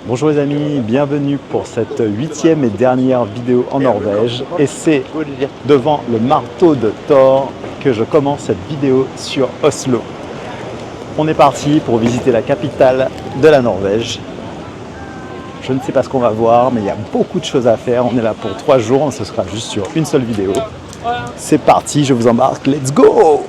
Bonjour les amis, bienvenue pour cette 8e et dernière vidéo en Norvège. Et c'est devant le marteau de Thor que je commence cette vidéo sur Oslo. On est parti pour visiter la capitale de la Norvège. Je ne sais pas ce qu'on va voir, mais il y a beaucoup de choses à faire. On est là pour 3 jours, ce sera juste sur une seule vidéo. C'est parti, je vous embarque, let's go!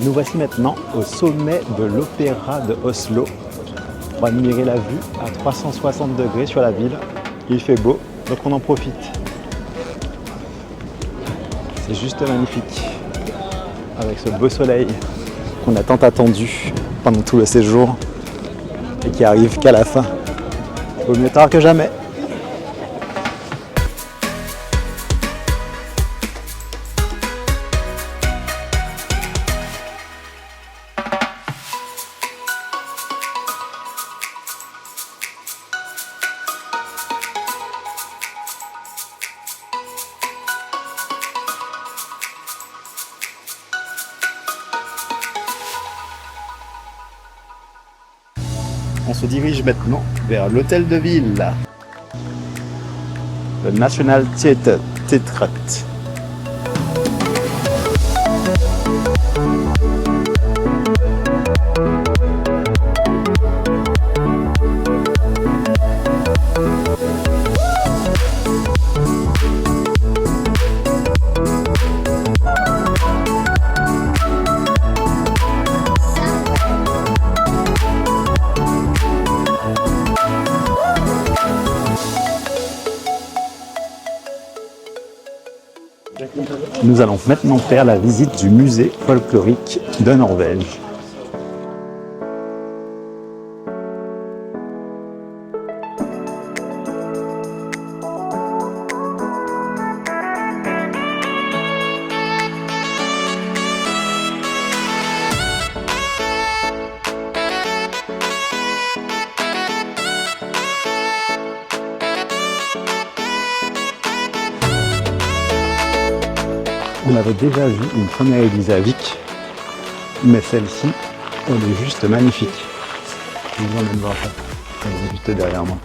Nous voici maintenant au sommet de l'Opéra de Oslo. On va admirer la vue à 360 degrés sur la ville. Il fait beau, donc on en profite. C'est juste magnifique. Avec ce beau soleil qu'on a tant attendu pendant tout le séjour et qui arrive qu'à la fin. Vaut mieux tard que jamais. On se dirige maintenant vers l'hôtel de ville, le National Theatre. Nous allons maintenant faire la visite du musée folklorique de Norvège. On avait déjà vu une première église à Vik, mais celle-ci, elle est juste magnifique. Je vous emmène voir ça. Elle est juste derrière moi.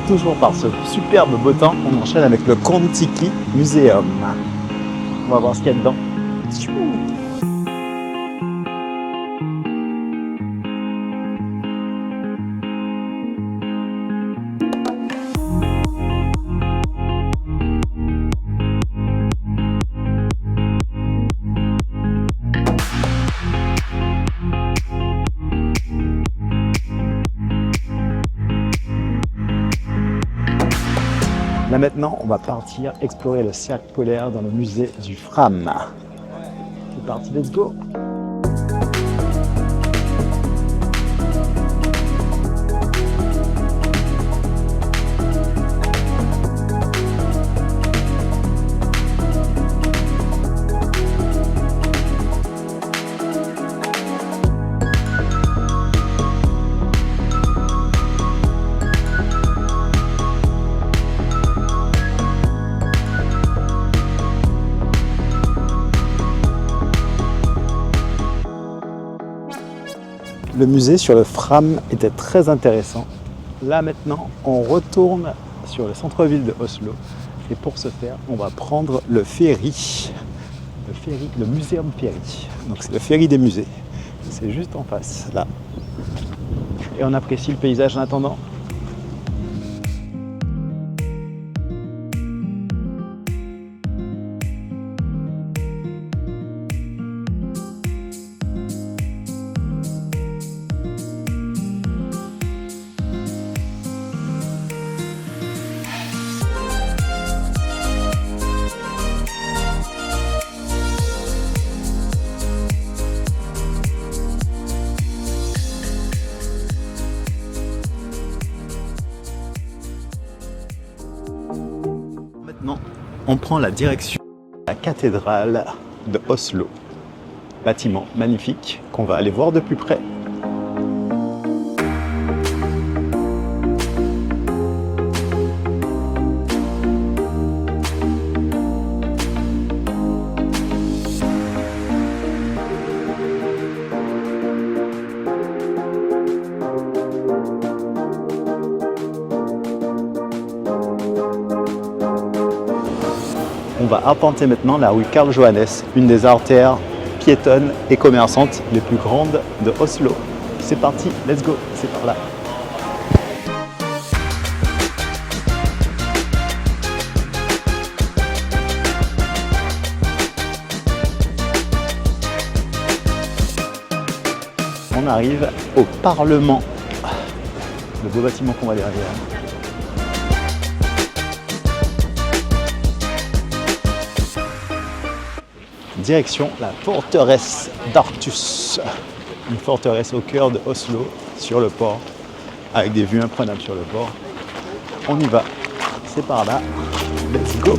Toujours par ce superbe beau temps, on enchaîne avec le Kon-Tiki Museum. On va voir ce qu'il y a dedans. Là maintenant, on va partir explorer le cercle polaire dans le musée du Fram. C'est parti, let's go! Le musée sur le Fram était très intéressant. Là maintenant, on retourne sur le centre-ville de Oslo. Et pour ce faire, on va prendre le ferry. Le Museum Ferry. Donc c'est le ferry des musées. C'est juste en face, là. Et on apprécie le paysage en attendant. Maintenant, on prend la direction de la cathédrale de Oslo. Bâtiment magnifique qu'on va aller voir de plus près. On va arpenter maintenant la rue Karl Johannes, une des artères piétonnes et commerçantes les plus grandes de Oslo. C'est parti, let's go, c'est par là. On arrive au Parlement, le beau bâtiment qu'on va aller derrière. Direction la forteresse d'Artus, une forteresse au cœur de Oslo, sur le port, avec des vues imprenables sur le port. On y va, c'est par là, let's go!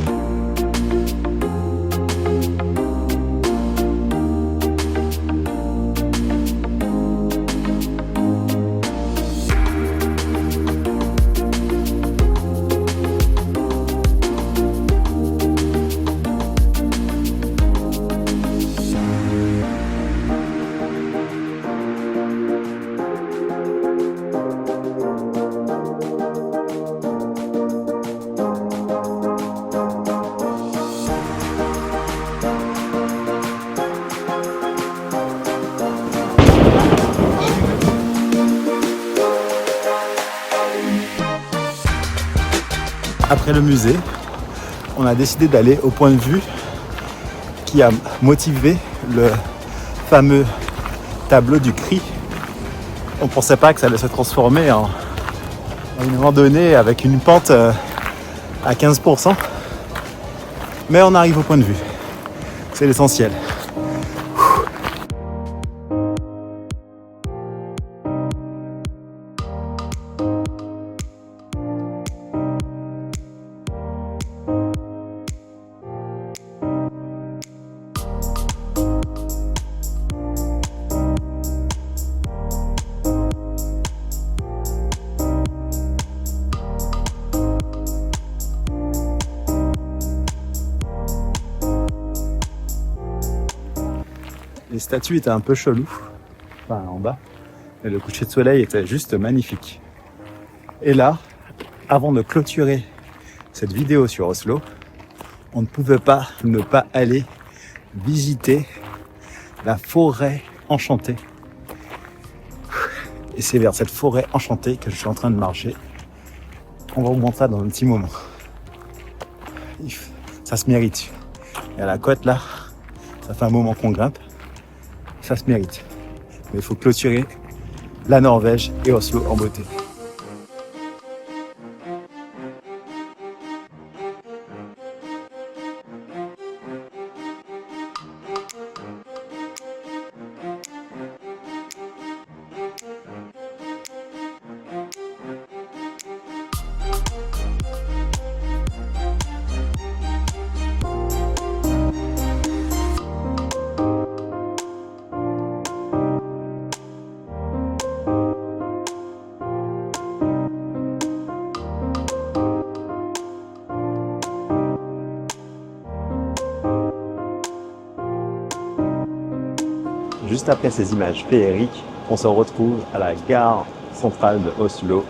Après le musée, on a décidé d'aller au point de vue qui a motivé le fameux tableau du cri. On ne pensait pas que ça allait se transformer en une randonnée avec une pente à 15%. Mais on arrive au point de vue. C'est l'essentiel. Les statues étaient un peu cheloues, enfin en bas, et le coucher de soleil était juste magnifique. Et là, avant de clôturer cette vidéo sur Oslo, on ne pouvait pas ne pas aller visiter la forêt enchantée. Et c'est vers cette forêt enchantée que je suis en train de marcher. On va vous montrer ça dans un petit moment. Ça se mérite. Et à la côte là, ça fait un moment qu'on grimpe. Ça se mérite. Mais il faut clôturer la Norvège et Oslo en beauté. Juste après ces images féeriques, on se retrouve à la gare centrale de Oslo,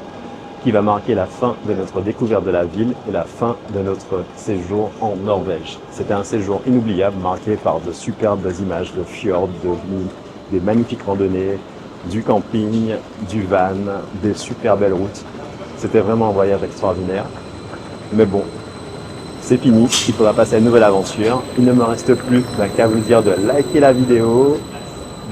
qui va marquer la fin de notre découverte de la ville et la fin de notre séjour en Norvège. C'était un séjour inoubliable, marqué par de superbes images de fjords, des magnifiques randonnées, du camping, du van, des super belles routes. C'était vraiment un voyage extraordinaire. Mais bon, c'est fini, il faudra passer à une nouvelle aventure. Il ne me reste plus qu'à vous dire de liker la vidéo,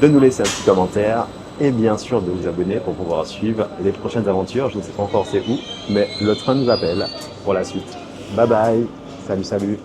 de nous laisser un petit commentaire et bien sûr de vous abonner pour pouvoir suivre les prochaines aventures. Je ne sais pas encore c'est où, mais le train nous appelle pour la suite. Bye bye, salut salut.